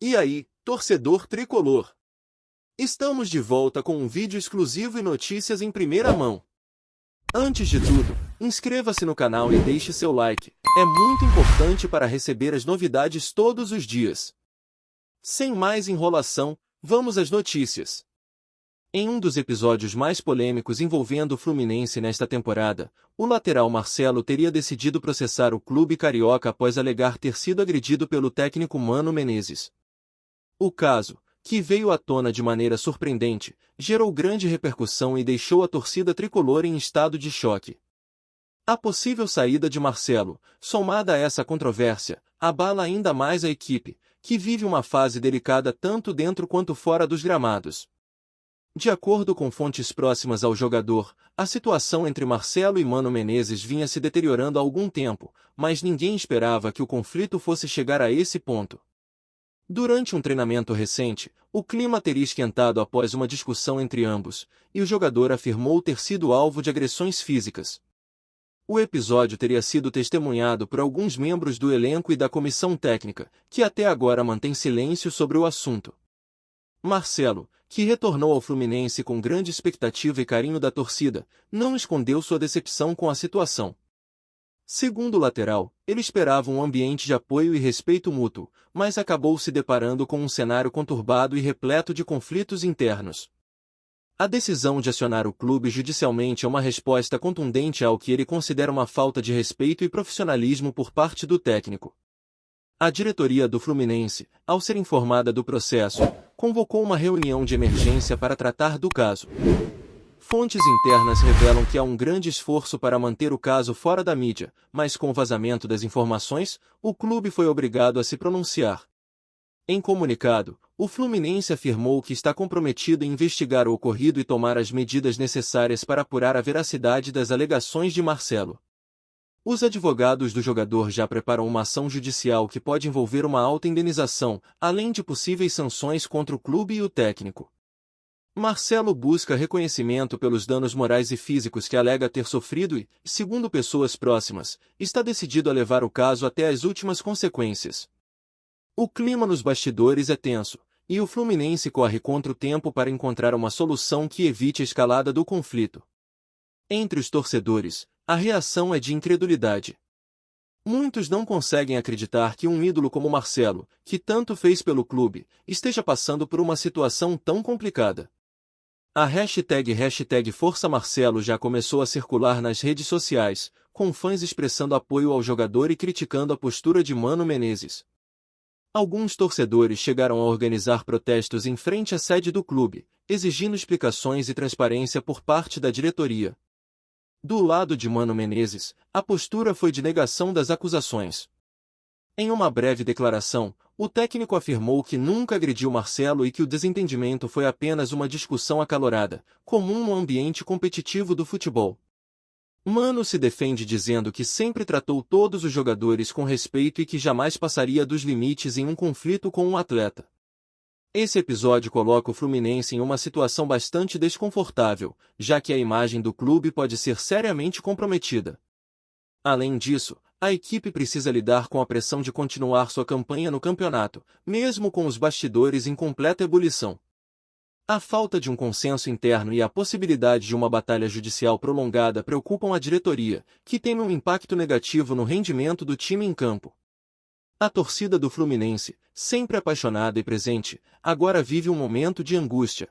E aí, torcedor tricolor? Estamos de volta com um vídeo exclusivo e notícias em primeira mão. Antes de tudo, inscreva-se no canal e deixe seu like. É muito importante para receber as novidades todos os dias. Sem mais enrolação, vamos às notícias. Em um dos episódios mais polêmicos envolvendo o Fluminense nesta temporada, o lateral Marcelo teria decidido processar o clube carioca após alegar ter sido agredido pelo técnico Mano Menezes. O caso, que veio à tona de maneira surpreendente, gerou grande repercussão e deixou a torcida tricolor em estado de choque. A possível saída de Marcelo, somada a essa controvérsia, abala ainda mais a equipe, que vive uma fase delicada tanto dentro quanto fora dos gramados. De acordo com fontes próximas ao jogador, a situação entre Marcelo e Mano Menezes vinha se deteriorando há algum tempo, mas ninguém esperava que o conflito fosse chegar a esse ponto. Durante um treinamento recente, o clima teria esquentado após uma discussão entre ambos, e o jogador afirmou ter sido alvo de agressões físicas. O episódio teria sido testemunhado por alguns membros do elenco e da comissão técnica, que até agora mantém silêncio sobre o assunto. Marcelo, que retornou ao Fluminense com grande expectativa e carinho da torcida, não escondeu sua decepção com a situação. Segundo o lateral, ele esperava um ambiente de apoio e respeito mútuo, mas acabou se deparando com um cenário conturbado e repleto de conflitos internos. A decisão de acionar o clube judicialmente é uma resposta contundente ao que ele considera uma falta de respeito e profissionalismo por parte do técnico. A diretoria do Fluminense, ao ser informada do processo, convocou uma reunião de emergência para tratar do caso. Fontes internas revelam que há um grande esforço para manter o caso fora da mídia, mas com o vazamento das informações, o clube foi obrigado a se pronunciar. Em comunicado, o Fluminense afirmou que está comprometido em investigar o ocorrido e tomar as medidas necessárias para apurar a veracidade das alegações de Marcelo. Os advogados do jogador já preparam uma ação judicial que pode envolver uma alta indenização, além de possíveis sanções contra o clube e o técnico. Marcelo busca reconhecimento pelos danos morais e físicos que alega ter sofrido e, segundo pessoas próximas, está decidido a levar o caso até as últimas consequências. O clima nos bastidores é tenso, e o Fluminense corre contra o tempo para encontrar uma solução que evite a escalada do conflito. Entre os torcedores, a reação é de incredulidade. Muitos não conseguem acreditar que um ídolo como Marcelo, que tanto fez pelo clube, esteja passando por uma situação tão complicada. A hashtag Força Marcelo já começou a circular nas redes sociais, com fãs expressando apoio ao jogador e criticando a postura de Mano Menezes. Alguns torcedores chegaram a organizar protestos em frente à sede do clube, exigindo explicações e transparência por parte da diretoria. Do lado de Mano Menezes, a postura foi de negação das acusações. Em uma breve declaração, o técnico afirmou que nunca agrediu Marcelo e que o desentendimento foi apenas uma discussão acalorada, comum no ambiente competitivo do futebol. Mano se defende dizendo que sempre tratou todos os jogadores com respeito e que jamais passaria dos limites em um conflito com um atleta. Esse episódio coloca o Fluminense em uma situação bastante desconfortável, já que a imagem do clube pode ser seriamente comprometida. Além disso, a equipe precisa lidar com a pressão de continuar sua campanha no campeonato, mesmo com os bastidores em completa ebulição. A falta de um consenso interno e a possibilidade de uma batalha judicial prolongada preocupam a diretoria, que teme um impacto negativo no rendimento do time em campo. A torcida do Fluminense, sempre apaixonada e presente, agora vive um momento de angústia.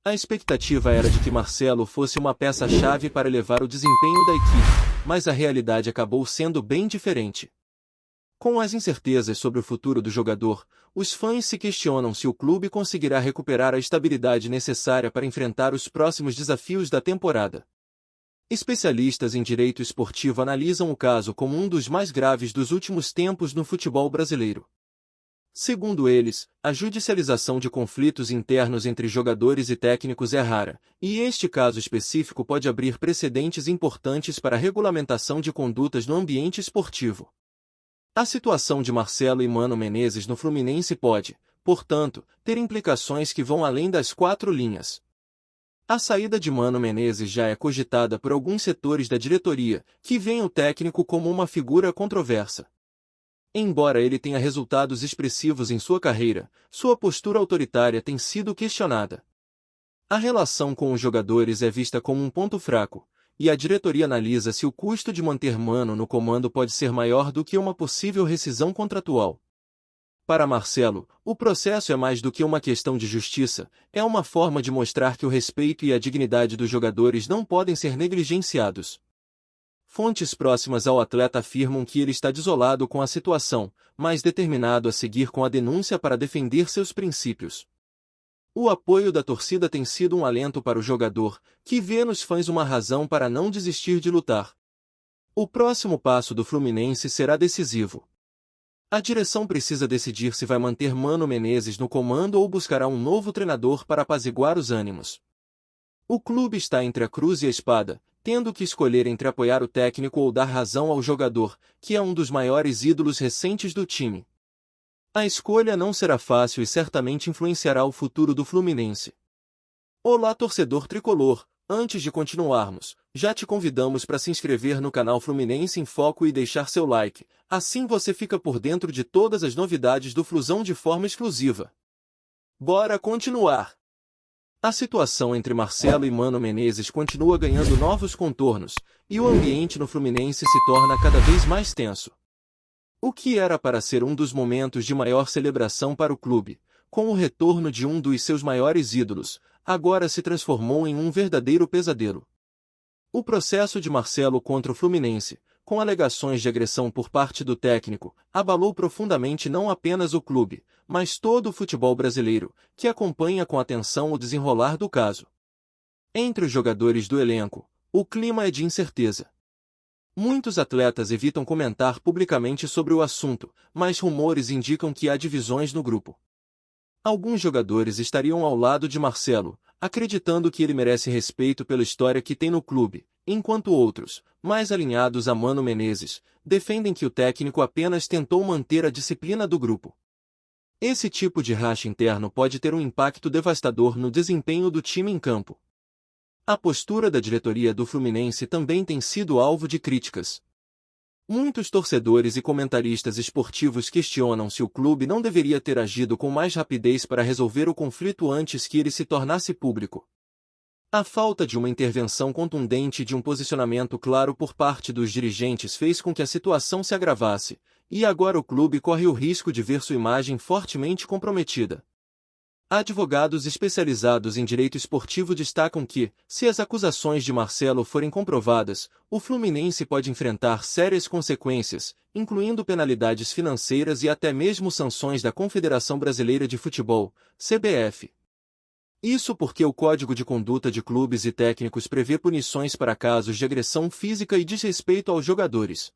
A expectativa era de que Marcelo fosse uma peça-chave para elevar o desempenho da equipe, mas a realidade acabou sendo bem diferente. Com as incertezas sobre o futuro do jogador, os fãs se questionam se o clube conseguirá recuperar a estabilidade necessária para enfrentar os próximos desafios da temporada. Especialistas em direito esportivo analisam o caso como um dos mais graves dos últimos tempos no futebol brasileiro. Segundo eles, a judicialização de conflitos internos entre jogadores e técnicos é rara, e este caso específico pode abrir precedentes importantes para a regulamentação de condutas no ambiente esportivo. A situação de Marcelo e Mano Menezes no Fluminense pode, portanto, ter implicações que vão além das quatro linhas. A saída de Mano Menezes já é cogitada por alguns setores da diretoria, que veem o técnico como uma figura controversa. Embora ele tenha resultados expressivos em sua carreira, sua postura autoritária tem sido questionada. A relação com os jogadores é vista como um ponto fraco, e a diretoria analisa se o custo de manter Mano no comando pode ser maior do que uma possível rescisão contratual. Para Marcelo, o processo é mais do que uma questão de justiça, é uma forma de mostrar que o respeito e a dignidade dos jogadores não podem ser negligenciados. Fontes próximas ao atleta afirmam que ele está desolado com a situação, mas determinado a seguir com a denúncia para defender seus princípios. O apoio da torcida tem sido um alento para o jogador, que vê nos fãs uma razão para não desistir de lutar. O próximo passo do Fluminense será decisivo. A direção precisa decidir se vai manter Mano Menezes no comando ou buscará um novo treinador para apaziguar os ânimos. O clube está entre a cruz e a espada, tendo que escolher entre apoiar o técnico ou dar razão ao jogador, que é um dos maiores ídolos recentes do time. A escolha não será fácil e certamente influenciará o futuro do Fluminense. Olá, torcedor tricolor! Antes de continuarmos, já te convidamos para se inscrever no canal Fluminense em Foco e deixar seu like, assim você fica por dentro de todas as novidades do Flusão de forma exclusiva. Bora continuar! A situação entre Marcelo e Mano Menezes continua ganhando novos contornos, e o ambiente no Fluminense se torna cada vez mais tenso. O que era para ser um dos momentos de maior celebração para o clube, com o retorno de um dos seus maiores ídolos, agora se transformou em um verdadeiro pesadelo. O processo de Marcelo contra o Fluminense, com alegações de agressão por parte do técnico, abalou profundamente não apenas o clube, mas todo o futebol brasileiro, que acompanha com atenção o desenrolar do caso. Entre os jogadores do elenco, o clima é de incerteza. Muitos atletas evitam comentar publicamente sobre o assunto, mas rumores indicam que há divisões no grupo. Alguns jogadores estariam ao lado de Marcelo, acreditando que ele merece respeito pela história que tem no clube, enquanto outros, mais alinhados a Mano Menezes, defendem que o técnico apenas tentou manter a disciplina do grupo. Esse tipo de racha interno pode ter um impacto devastador no desempenho do time em campo. A postura da diretoria do Fluminense também tem sido alvo de críticas. Muitos torcedores e comentaristas esportivos questionam se o clube não deveria ter agido com mais rapidez para resolver o conflito antes que ele se tornasse público. A falta de uma intervenção contundente e de um posicionamento claro por parte dos dirigentes fez com que a situação se agravasse, e agora o clube corre o risco de ver sua imagem fortemente comprometida. Advogados especializados em direito esportivo destacam que, se as acusações de Marcelo forem comprovadas, o Fluminense pode enfrentar sérias consequências, incluindo penalidades financeiras e até mesmo sanções da Confederação Brasileira de Futebol, CBF. Isso porque o Código de Conduta de Clubes e Técnicos prevê punições para casos de agressão física e desrespeito aos jogadores.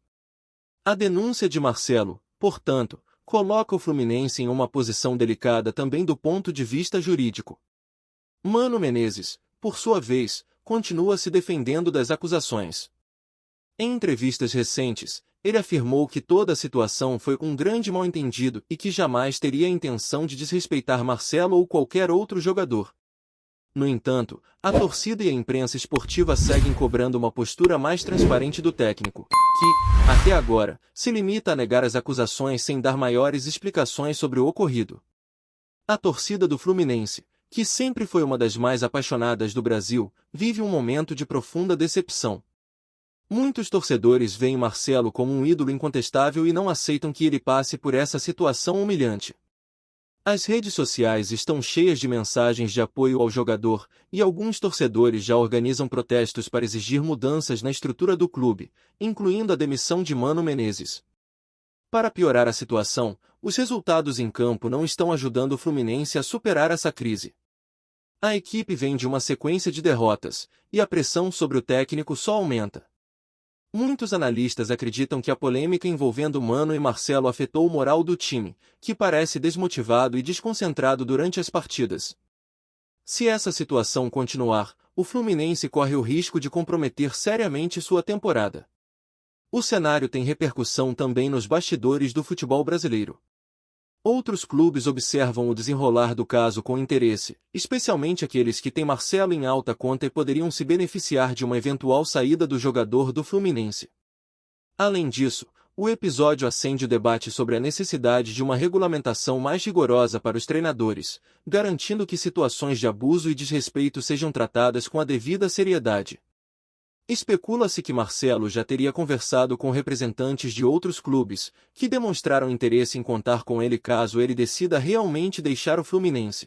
A denúncia de Marcelo, portanto, coloca o Fluminense em uma posição delicada também do ponto de vista jurídico. Mano Menezes, por sua vez, continua se defendendo das acusações. Em entrevistas recentes, ele afirmou que toda a situação foi um grande mal-entendido e que jamais teria a intenção de desrespeitar Marcelo ou qualquer outro jogador. No entanto, a torcida e a imprensa esportiva seguem cobrando uma postura mais transparente do técnico, que, até agora, se limita a negar as acusações sem dar maiores explicações sobre o ocorrido. A torcida do Fluminense, que sempre foi uma das mais apaixonadas do Brasil, vive um momento de profunda decepção. Muitos torcedores veem Marcelo como um ídolo incontestável e não aceitam que ele passe por essa situação humilhante. As redes sociais estão cheias de mensagens de apoio ao jogador, e alguns torcedores já organizam protestos para exigir mudanças na estrutura do clube, incluindo a demissão de Mano Menezes. Para piorar a situação, os resultados em campo não estão ajudando o Fluminense a superar essa crise. A equipe vem de uma sequência de derrotas, e a pressão sobre o técnico só aumenta. Muitos analistas acreditam que a polêmica envolvendo Mano e Marcelo afetou o moral do time, que parece desmotivado e desconcentrado durante as partidas. Se essa situação continuar, o Fluminense corre o risco de comprometer seriamente sua temporada. O cenário tem repercussão também nos bastidores do futebol brasileiro. Outros clubes observam o desenrolar do caso com interesse, especialmente aqueles que têm Marcelo em alta conta e poderiam se beneficiar de uma eventual saída do jogador do Fluminense. Além disso, O episódio acende o debate sobre a necessidade de uma regulamentação mais rigorosa para os treinadores, garantindo que situações de abuso e desrespeito sejam tratadas com a devida seriedade. Especula-se que Marcelo já teria conversado com representantes de outros clubes, que demonstraram interesse em contar com ele caso ele decida realmente deixar o Fluminense.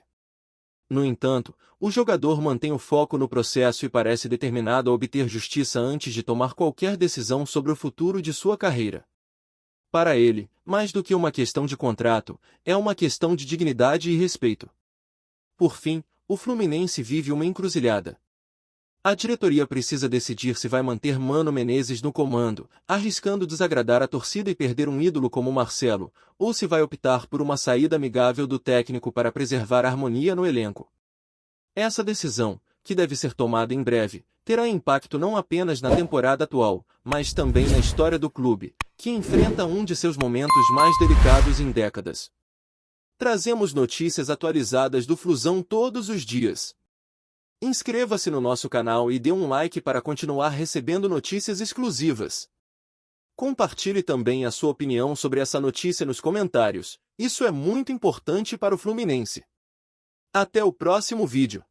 No entanto, o jogador mantém o foco no processo e parece determinado a obter justiça antes de tomar qualquer decisão sobre o futuro de sua carreira. Para ele, mais do que uma questão de contrato, é uma questão de dignidade e respeito. Por fim, o Fluminense vive uma encruzilhada. A diretoria precisa decidir se vai manter Mano Menezes no comando, arriscando desagradar a torcida e perder um ídolo como Marcelo, ou se vai optar por uma saída amigável do técnico para preservar a harmonia no elenco. Essa decisão, que deve ser tomada em breve, terá impacto não apenas na temporada atual, mas também na história do clube, que enfrenta um de seus momentos mais delicados em décadas. Trazemos notícias atualizadas do Flusão todos os dias. Inscreva-se no nosso canal e dê um like para continuar recebendo notícias exclusivas. Compartilhe também a sua opinião sobre essa notícia nos comentários, isso é muito importante para o Fluminense. Até o próximo vídeo.